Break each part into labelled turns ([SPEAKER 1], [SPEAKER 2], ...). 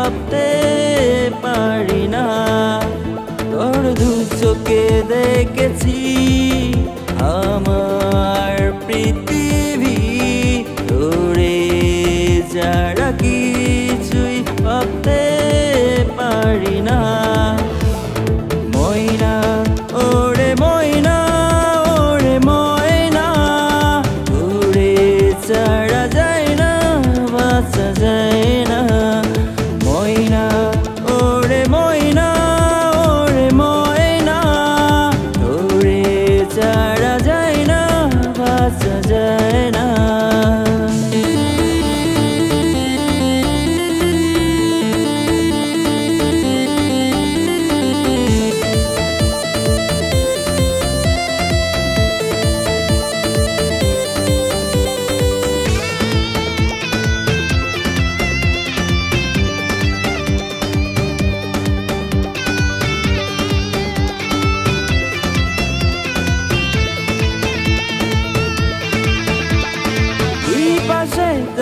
[SPEAKER 1] ভাবতে পারি না। তোর দু চোখে দেখেছি আমার পৃথিবী, তোরে যারা কিছুই ভাবতে পারি না। ময়না ওরে ময়না, ওরে ময়না, তোরে ছাড়া যায় না, বাঁচা যায় না। ময়না ওরে ময়না, ওরে ময়না, তোরে ছাড়া যায় না, বাঁচা যায় না।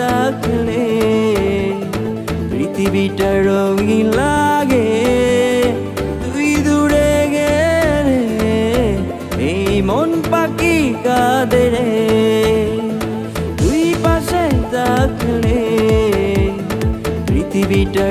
[SPEAKER 1] থাকলে পৃথিবীটা রঙিন লাগে, তুই দূরে গেলে এই মন পাখি কাঁদে রে। তুই পাশে থাকলে পৃথিবীটা